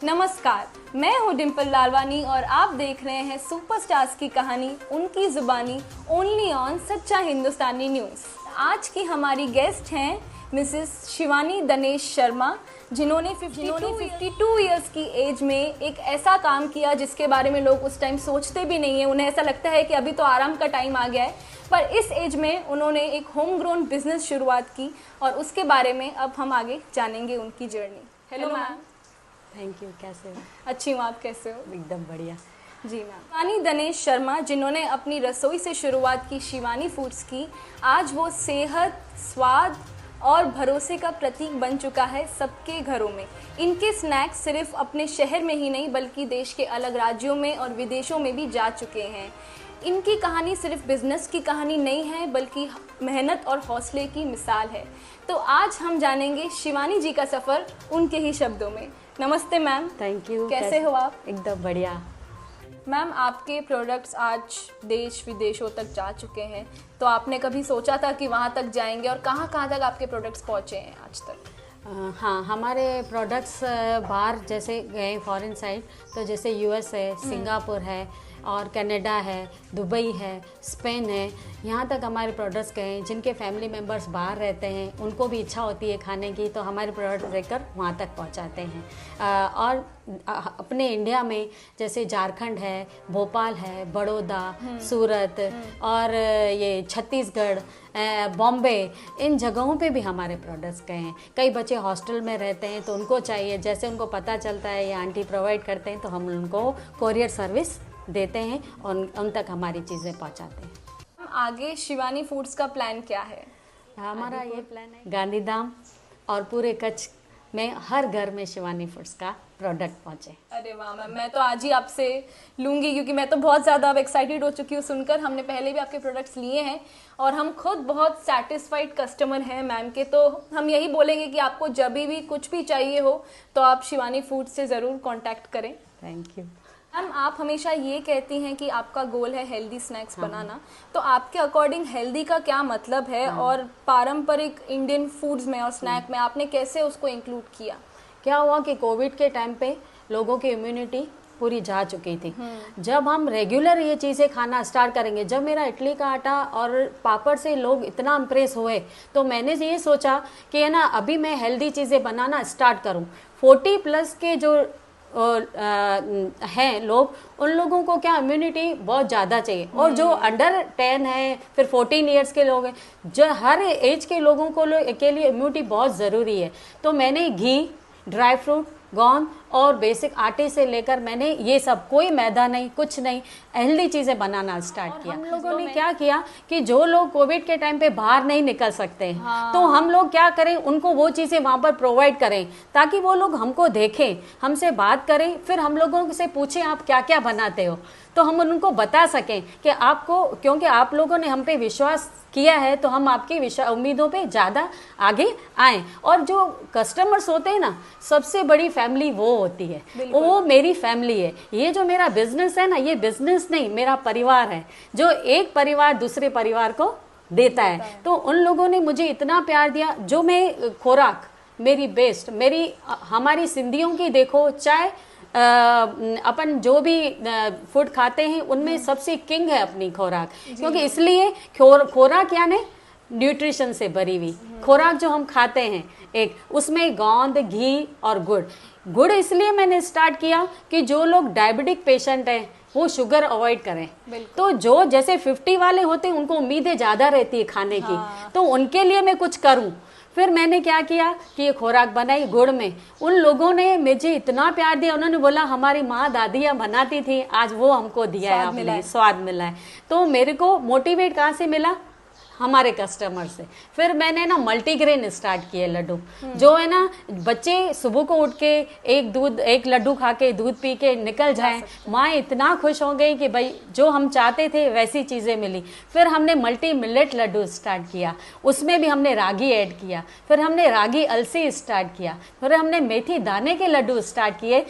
नमस्कार, मैं हूँ डिम्पल लालवानी और आप देख रहे हैं सुपरस्टार्स की कहानी उनकी जुबानी ओनली ऑन सच्चा हिंदुस्तानी न्यूज़। आज की हमारी गेस्ट हैं मिसेस शिवानी दनेश शर्मा, जिन्होंने 52 इयर्स की एज में एक ऐसा काम किया जिसके बारे में लोग उस टाइम सोचते भी नहीं है। उन्हें ऐसा लगता है कि अभी तो आराम का टाइम आ गया है, पर इस एज में उन्होंने एक होम ग्रोन बिजनेस शुरुआत की और उसके बारे में अब हम आगे जानेंगे उनकी journey. Hello ma'am. Thank you. कैसे हो? अच्छी हूँ, आप कैसे हो? एकदम बढ़िया जी मैम। शिवानी दनेश शर्मा, जिन्होंने अपनी रसोई से शुरुआत की शिवानी फूड्स की, आज वो सेहत, स्वाद और भरोसे का प्रतीक बन चुका है सबके घरों में। इनके स्नैक्स सिर्फ अपने शहर में ही नहीं बल्कि देश के अलग राज्यों में और विदेशों में भी जा चुके हैं। इनकी कहानी सिर्फ बिजनेस की कहानी नहीं है बल्कि मेहनत और हौसले की मिसाल है। तो आज हम जानेंगे शिवानी जी का सफ़र उनके ही शब्दों में। नमस्ते मैम। Thank you. कैसे हो आप? एकदम बढ़िया। मैम, आपके प्रोडक्ट्स आज देश विदेशों तक जा चुके हैं, तो आपने कभी सोचा था कि वहाँ तक जाएंगे और कहाँ कहाँ तक आपके प्रोडक्ट्स पहुँचे हैं आज तक? हाँ, हमारे प्रोडक्ट्स बाहर जैसे गए फॉरेन साइड, तो जैसे यूएस है, सिंगापुर है और कनाडा है, दुबई है, स्पेन है, यहाँ तक हमारे प्रोडक्ट्स गए हैं। जिनके फैमिली मेम्बर्स बाहर रहते हैं उनको भी इच्छा होती है खाने की, तो हमारे प्रोडक्ट देकर वहाँ तक पहुँचाते हैं। और अपने इंडिया में जैसे झारखंड है, भोपाल है, बड़ौदा, सूरत और ये छत्तीसगढ़, बॉम्बे, इन जगहों पे भी हमारे प्रोडक्ट्स गए हैं। कई बच्चे हॉस्टल में रहते हैं तो उनको चाहिए, जैसे उनको पता चलता है ये आंटी प्रोवाइड करते हैं तो हम उनको कोरियर सर्विस देते हैं और उन तक हमारी चीज़ें पहुंचाते हैं। आगे शिवानी फूड्स का प्लान क्या है? हमारा ये प्लान है गांधीधाम और पूरे कच्छ में हर घर में शिवानी फूड्स का प्रोडक्ट पहुंचे। अरे वाह मैम, मैं तो आज ही आपसे लूँगी क्योंकि मैं तो बहुत ज़्यादा अब एक्साइटेड हो चुकी हूँ सुनकर। हमने पहले भी आपके प्रोडक्ट्स लिए हैं और हम खुद बहुत सेटिस्फाइड कस्टमर हैं मैम के, तो हम यही बोलेंगे कि आपको जब भी कुछ भी चाहिए हो तो आप शिवानी फूड्स से ज़रूर कॉन्टैक्ट करें। Thank you ma'am. आप हमेशा ये कहती हैं कि आपका गोल है हेल्दी स्नैक्स बनाना, तो आपके अकॉर्डिंग हेल्दी का क्या मतलब है और पारंपरिक इंडियन फूड्स में और स्नैक में आपने कैसे उसको इंक्लूड किया? क्या हुआ कि कोविड के टाइम पे लोगों की इम्यूनिटी पूरी जा चुकी थी। जब हम रेगुलर ये चीज़ें खाना स्टार्ट करेंगे, जब मेरा इडली का आटा और पापड़ से लोग इतना इम्प्रेस हुए तो मैंने ये सोचा कि है ना, अभी मैं हेल्दी चीज़ें बनाना स्टार्ट करूं। 40+ के जो हैं लोग, उन लोगों को क्या इम्यूनिटी बहुत ज़्यादा चाहिए, और जो अंडर 10 है, फिर 14 ईयर्स के लोग हैं, जो हर एज के लोगों को के लिए इम्यूनिटी बहुत ज़रूरी है। तो मैंने घी, ड्राई फ्रूट, गोंद और बेसिक आटे से लेकर मैंने ये सब, कोई मैदा नहीं, कुछ नहीं, हेल्दी चीज़ें बनाना स्टार्ट किया। हम लोगों ने क्या किया कि जो लोग कोविड के टाइम पे बाहर नहीं निकल सकते, तो हम लोग क्या करें, उनको वो चीज़ें वहाँ पर प्रोवाइड करें ताकि वो लोग हमको देखें, हमसे बात करें, फिर हम लोगों से पूछें आप क्या क्या बनाते हो, तो हम उनको बता सकें कि आपको, क्योंकि आप लोगों ने हम पे विश्वास किया है तो हम आपकी उम्मीदों पे ज़्यादा आगे आएँ। और जो कस्टमर्स होते हैं ना, सबसे बड़ी फैमिली वो होती है, वो मेरी फैमिली है। ये जो मेरा बिजनेस है ना, ये बिजनेस नहीं, मेरा परिवार है, जो एक परिवार दूसरे परिवार को देता है। तो उन लोगों ने मुझे इतना प्यार दिया। जो मैं खुराक मेरी बेस्ट, मेरी हमारी सिंधियों की देखो, चाहे अपन जो भी फूड खाते हैं उनमें सबसे किंग है अपनी खुराक, क्योंकि इसलिए खुराक यानी न्यूट्रिशन से भरी हुई खुराक जो हम खाते हैं, एक उसमें गोंद, घी और गुड़ इसलिए मैंने स्टार्ट किया कि जो लोग डायबिटिक पेशेंट हैं वो शुगर अवॉइड करें। तो जो जैसे 50 वाले होते हैं उनको उम्मीदें ज़्यादा रहती है खाने की, तो उनके लिए मैं कुछ करूं। फिर मैंने क्या किया कि ये खुराक बनाई गुड़ में। उन लोगों ने मुझे इतना प्यार दिया, उन्होंने बोला हमारी माँ दादियाँ बनाती थी, आज वो हमको दिया है, आपने स्वाद मिला है। तो मेरे को मोटिवेट कहाँ से मिला? हमारे कस्टमर से। फिर मैंने ना मल्टीग्रेन स्टार्ट किए लड्डू, जो है ना, बच्चे सुबह को उठ के एक लड्डू खा के दूध पी के निकल जाएं, माँ इतना खुश हो गई कि भाई जो हम चाहते थे वैसी चीज़ें मिली। फिर हमने मल्टी मिलेट लड्डू स्टार्ट किया, उसमें भी हमने रागी ऐड किया। फिर हमने रागी अलसी स्टार्ट किया। फिर हमने मेथी दाने के लड्डू स्टार्ट किए।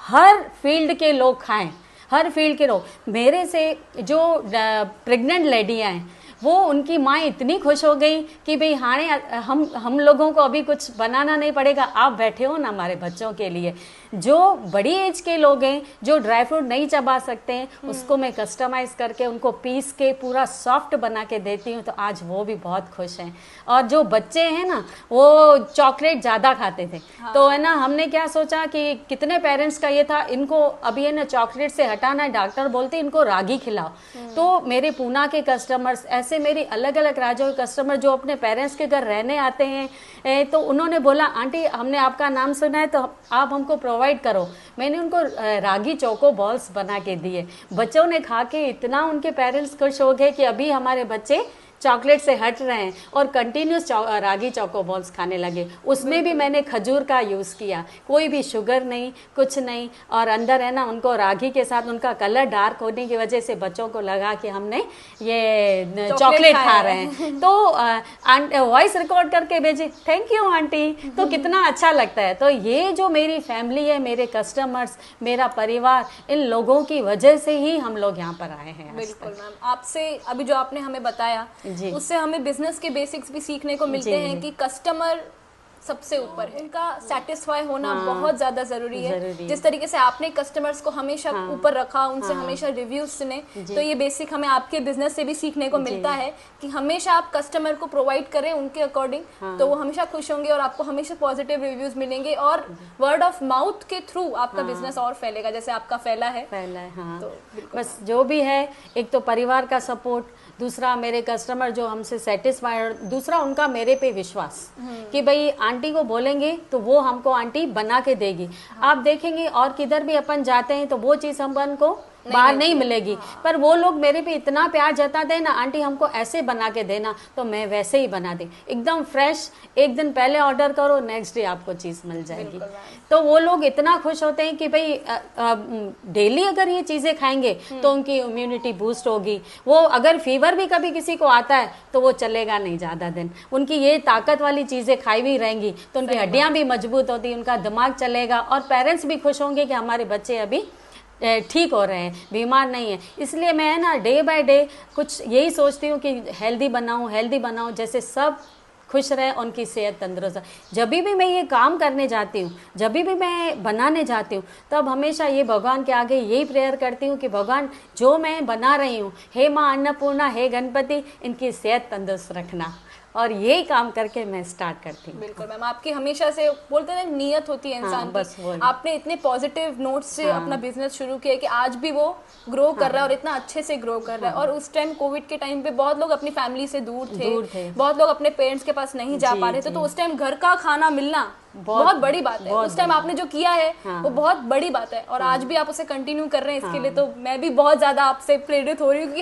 हर फील्ड के लोग खाएं, हर फील्ड के लोग। मेरे से जो प्रेग्नेंट लेडियाँ हैं वो, उनकी माँ इतनी खुश हो गई कि भाई हाणे हम लोगों को अभी कुछ बनाना नहीं पड़ेगा, आप बैठे हो ना हमारे बच्चों के लिए। जो बड़ी एज के लोग हैं जो ड्राई फ्रूट नहीं चबा सकते हैं उसको मैं कस्टमाइज करके उनको पीस के पूरा सॉफ्ट बना के देती हूँ, तो आज वो भी बहुत खुश हैं। और जो बच्चे हैं ना वो चॉकलेट ज़्यादा खाते थे, तो है ना हमने क्या सोचा कि कितने पेरेंट्स का ये था इनको अभी है ना चॉकलेट से हटाना है, डॉक्टर बोलते इनको रागी खिलाओ। तो मेरे पूना के कस्टमर्स, ऐसे मेरी अलग अलग राज्यों के कस्टमर जो अपने पेरेंट्स के घर रहने आते हैं, तो उन्होंने बोला आंटी हमने आपका नाम सुना है तो आप हमको प्रोवाइड करो। मैंने उनको रागी चोको बॉल्स बना के दिए, बच्चों ने खा के इतना उनके पेरेंट्स खुश हो गए कि अभी हमारे बच्चे चॉकलेट से हट रहे हैं और कंटिन्यूस रागी चोको बॉल्स खाने लगे। उसमें भी मैंने खजूर का यूज़ किया, कोई भी शुगर नहीं, कुछ नहीं, और अंदर है ना उनको रागी के साथ उनका कलर डार्क होने की वजह से बच्चों को लगा कि हमने ये चॉकलेट खा रहे हैं। तो वॉइस रिकॉर्ड करके भेजे, थैंक यू आंटी, तो कितना अच्छा लगता है। तो ये जो मेरी फैमिली है, मेरे कस्टमर्स, मेरा परिवार, इन लोगों की वजह से ही हम लोग यहाँ पर आए हैं। बिल्कुल मैम, आपसे अभी जो आपने हमें बताया उससे हमें बिजनेस के बेसिक्स भी सीखने को मिलते हैं कि कस्टमर सबसे ऊपर है, उनका सेटिस्फाई होना बहुत ज्यादा जरूरी है। जिस तरीके से आपने कस्टमर्स को हमेशा ऊपर रखा, उनसे हमेशा रिव्यूज सुने, तो ये बेसिक हमें आपके बिजनेस से भी सीखने को मिलता है कि हमेशा आप कस्टमर को प्रोवाइड करें उनके अकॉर्डिंग, तो वो हमेशा खुश होंगे और आपको हमेशा पॉजिटिव रिव्यूज मिलेंगे और वर्ड ऑफ माउथ के थ्रू आपका बिजनेस और फैलेगा, जैसे आपका फैला है। तो बस जो भी है, एक तो परिवार का सपोर्ट, दूसरा मेरे कस्टमर जो हमसे सेटिस्फाइड, दूसरा उनका मेरे पे विश्वास कि भाई आंटी को बोलेंगे तो वो हमको आंटी बना के देगी। आप देखेंगे और किधर भी अपन जाते हैं तो वो चीज़ अपन को बाहर नहीं मिलेगी, पर वो लोग मेरे पे इतना प्यार जताते हैं ना, आंटी हमको ऐसे बना के देना, तो मैं वैसे ही बना दी, एकदम फ्रेश। एक दिन पहले ऑर्डर करो, नेक्स्ट डे आपको चीज़ मिल जाएगी। तो वो लोग इतना खुश होते हैं कि भाई डेली अगर ये चीज़ें खाएंगे तो उनकी इम्यूनिटी बूस्ट होगी। वो अगर फीवर भी कभी किसी को आता है तो वो चलेगा नहीं ज़्यादा दिन, उनकी ये ताकत वाली चीज़ें खाई हुई रहेंगी तो उनकी हड्डियाँ भी मजबूत होती, उनका दिमाग चलेगा और पेरेंट्स भी खुश होंगे कि हमारे बच्चे अभी ठीक हो रहे हैं, बीमार नहीं है। इसलिए मैं ना डे बाय डे कुछ यही सोचती हूँ कि हेल्दी बनाऊँ, जैसे सब खुश रहे, उनकी सेहत तंदुरुस्त। जब भी मैं ये काम करने जाती हूँ, जब भी मैं बनाने जाती हूँ, तब हमेशा ये भगवान के आगे यही प्रेयर करती हूँ कि भगवान जो मैं बना रही हूँ, हे माँ अन्नपूर्णा, हे गणपति, इनकी सेहत तंदुरुस्त रखना। और यही काम करके मैं स्टार्ट करती हूँ। बिल्कुल मैम, आपकी हमेशा से बोलते हैं नियत होती है इंसान की। आपने इतने पॉजिटिव नोट से अपना बिजनेस शुरू किया कि आज भी वो ग्रो कर रहा है और इतना अच्छे से ग्रो कर रहा है। और उस टाइम कोविड के टाइम पे बहुत लोग अपनी फैमिली से दूर थे, बहुत लोग अपने पेरेंट्स के पास नहीं जा पा रहे थे, तो उस टाइम घर का खाना मिलना बहुत बड़ी बात है। उस टाइम आपने जो किया है वो बहुत बड़ी बात है और आज भी आप उसे कंटिन्यू कर रहे हैं। इसके लिए तो मैं भी बहुत ज्यादा आपसे प्रेरित हो रही हूँ कि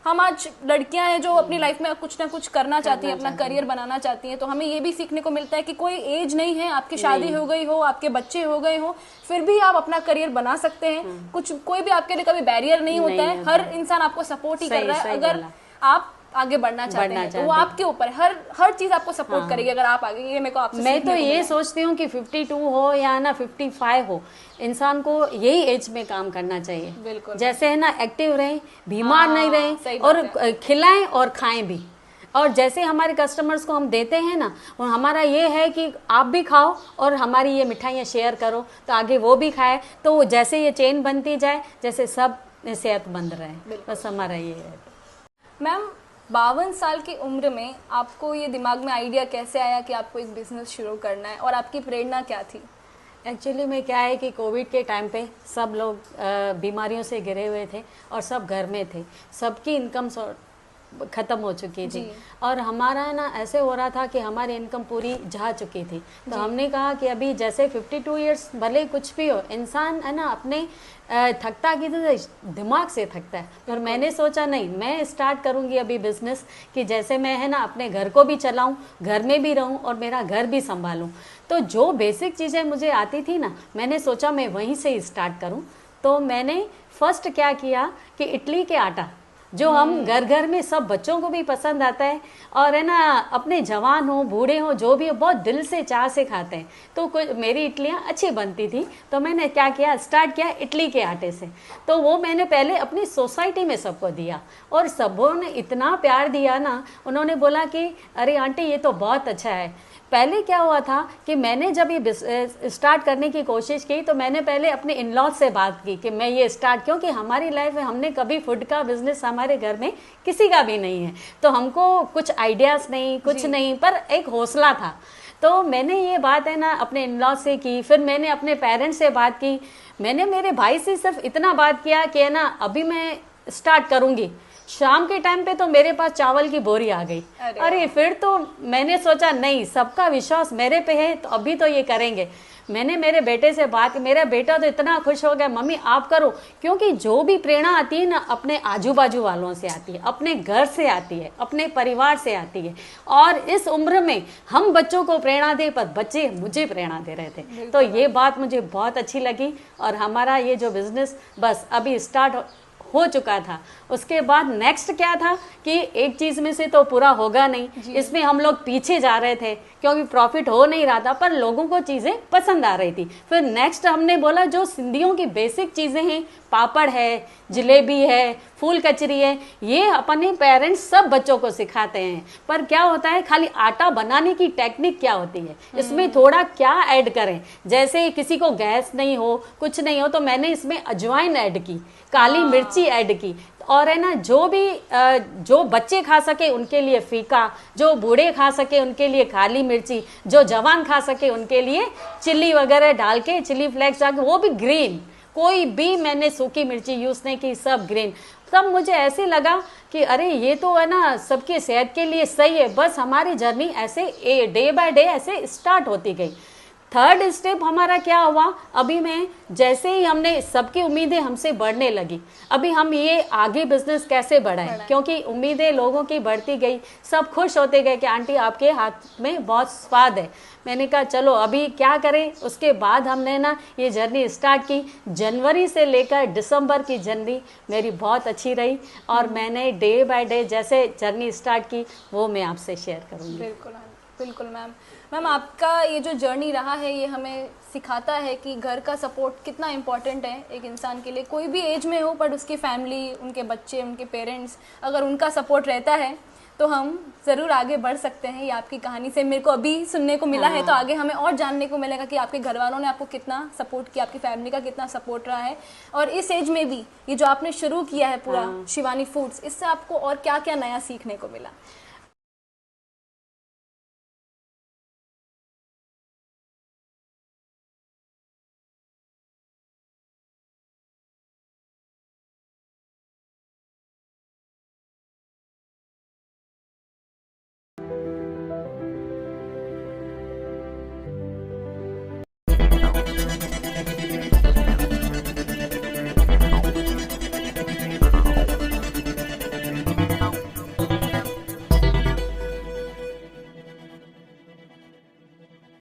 हम आज लड़कियां हैं जो अपनी लाइफ में कुछ ना कुछ करना चाहती हैं, अपना करियर बनाना चाहती हैं, तो हमें ये भी सीखने को मिलता है कि कोई एज नहीं है, आपकी शादी हो गई हो, आपके बच्चे हो गए हो, फिर भी आप अपना करियर बना सकते हैं। कोई भी आपके लिए कभी बैरियर नहीं होता है, हर इंसान आपको सपोर्ट ही कर रहा है। अगर आप आगे बढ़ना चाहते हैं तो वो आपके ऊपर हर चीज आपको सपोर्ट करेगी अगर आप आगे। ये मेरे को आपसे मैं तो ये सोचती हूँ कि 52 हो या ना 55 हो, इंसान को यही एज में काम करना चाहिए। बिल्कुल, जैसे है ना एक्टिव रहें, बीमार नहीं रहें और खिलाएं और खाएं भी। और जैसे हमारे कस्टमर्स को हम देते हैं ना, और हमारा ये है कि आप भी खाओ और हमारी ये मिठाइयाँ शेयर करो, तो आगे वो भी खाए, तो जैसे ये चेन बनती जाए, जैसे सब सेहतमंद रहे, बस हमारा ये है। मैम 52 साल की उम्र में आपको ये दिमाग में आइडिया कैसे आया कि आपको एक बिजनेस शुरू करना है और आपकी प्रेरणा क्या थी? एक्चुअली में क्या है कि कोविड के टाइम पे सब लोग बीमारियों से घिरे हुए थे और सब घर में थे, सबकी इनकम ख़त्म हो चुकी थी और हमारा ना ऐसे हो रहा था कि हमारी इनकम पूरी जा चुकी थी। तो हमने कहा कि अभी जैसे 52 इयर्स भले कुछ भी हो, इंसान है ना अपने थकता की तो दिमाग से थकता है। पर मैंने सोचा नहीं, मैं स्टार्ट करूंगी अभी बिजनेस कि जैसे मैं है ना अपने घर को भी चलाऊं, घर में भी रहूं और मेरा घर भी संभालूं। तो जो बेसिक चीज़ें मुझे आती थी ना, मैंने सोचा मैं वहीं से स्टार्ट करूं। तो मैंने फर्स्ट क्या किया कि इडली के आटा जो हम घर घर में सब बच्चों को भी पसंद आता है और है ना अपने जवान हो बूढ़े हो जो भी हो बहुत दिल से चाह से खाते हैं, तो कुछ मेरी इडलियाँ अच्छी बनती थी। तो मैंने क्या किया, स्टार्ट किया इडली के आटे से। तो वो मैंने पहले अपनी सोसाइटी में सबको दिया और सबों ने इतना प्यार दिया ना, उन्होंने बोला कि अरे आंटी ये तो बहुत अच्छा है। पहले क्या हुआ था कि मैंने जब ये स्टार्ट करने की कोशिश की तो मैंने पहले अपने इन लॉज से बात की कि मैं ये स्टार्ट, क्योंकि हमारी लाइफ में हमने कभी फूड का बिजनेस हमारे घर में किसी का भी नहीं है, तो हमको कुछ आइडियाज़ नहीं, कुछ नहीं, पर एक हौसला था। तो मैंने ये बात है ना अपने इन लॉज से की, फिर मैंने अपने पेरेंट्स से बात की, मैंने मेरे भाई से सिर्फ इतना बात किया कि है ना अभी मैं स्टार्ट करूँगी। शाम के टाइम पे तो मेरे पास चावल की बोरी आ गई। अरे फिर तो मैंने सोचा नहीं, सबका विश्वास मेरे पे है तो अभी तो ये करेंगे। मैंने मेरे बेटे से बात, मेरा बेटा तो इतना खुश हो गया, मम्मी आप करो, क्योंकि जो भी प्रेरणा आती है ना अपने आजू बाजू वालों से आती है, अपने घर से आती है, अपने परिवार से आती है। और इस उम्र में हम बच्चों को प्रेरणा दे, पर बच्चे मुझे प्रेरणा दे रहे थे, तो ये बात मुझे बहुत अच्छी लगी। और हमारा ये जो बिजनेस बस अभी स्टार्ट हो चुका था। उसके बाद नेक्स्ट क्या था कि एक चीज़ में से तो पूरा होगा नहीं, इसमें हम लोग पीछे जा रहे थे क्योंकि प्रॉफिट हो नहीं रहा था, पर लोगों को चीज़ें पसंद आ रही थी। फिर नेक्स्ट हमने बोला जो सिंधियों की बेसिक चीज़ें हैं, पापड़ है, जलेबी है, फूल कचरी है, ये अपने पेरेंट्स सब बच्चों को सिखाते हैं। पर क्या होता है, खाली आटा बनाने की टेक्निक क्या होती है, इसमें थोड़ा क्या ऐड करें। जैसे किसी को गैस नहीं हो, कुछ नहीं हो, तो मैंने इसमें अजवाइन ऐड की, काली मिर्ची ऐड की, और है ना जो बच्चे खा सके उनके लिए फीका, जो बूढ़े खा सके उनके लिए काली मिर्ची, जो जवान खा सके उनके लिए चिल्ली वगैरह डाल के, चिल्ली फ्लेक्स डाल के, वो भी ग्रीन, कोई भी मैंने सूखी मिर्ची यूज़ नहीं की, सब ग्रीन। तब मुझे ऐसे लगा कि अरे ये तो है ना सबकी सेहत के लिए सही है। बस हमारी जर्नी ऐसे डे बाय डे ऐसे स्टार्ट होती गई। थर्ड स्टेप हमारा क्या हुआ, अभी मैं जैसे ही हमने सबकी उम्मीदें हमसे बढ़ने लगी, अभी हम ये आगे बिजनेस कैसे बढ़ाएं, क्योंकि उम्मीदें लोगों की बढ़ती गई, सब खुश होते गए कि आंटी आपके हाथ में बहुत स्वाद है। मैंने कहा चलो अभी क्या करें। उसके बाद हमने ना ये जर्नी स्टार्ट की। जनवरी से लेकर दिसंबर की जर्नी मेरी बहुत अच्छी रही, और मैंने डे बाय डे जैसे जर्नी स्टार्ट की वो मैं आपसे शेयर करूँगी। बिल्कुल बिल्कुल मैम। मैम आपका ये जो जर्नी रहा है ये हमें सिखाता है कि घर का सपोर्ट कितना इम्पोर्टेंट है एक इंसान के लिए, कोई भी एज में हो, पर उसकी फैमिली, उनके बच्चे, उनके पेरेंट्स, अगर उनका सपोर्ट रहता है तो हम ज़रूर आगे बढ़ सकते हैं। ये आपकी कहानी से मेरे को अभी सुनने को मिला है, तो आगे हमें और जानने को मिलेगा कि आपके घर वालों ने आपको कितना सपोर्ट किया, आपकी फैमिली का कितना सपोर्ट रहा है। और इस एज में भी ये जो आपने शुरू किया है पूरा शिवानी फूड्स, इससे आपको और क्या क्या नया सीखने को मिला?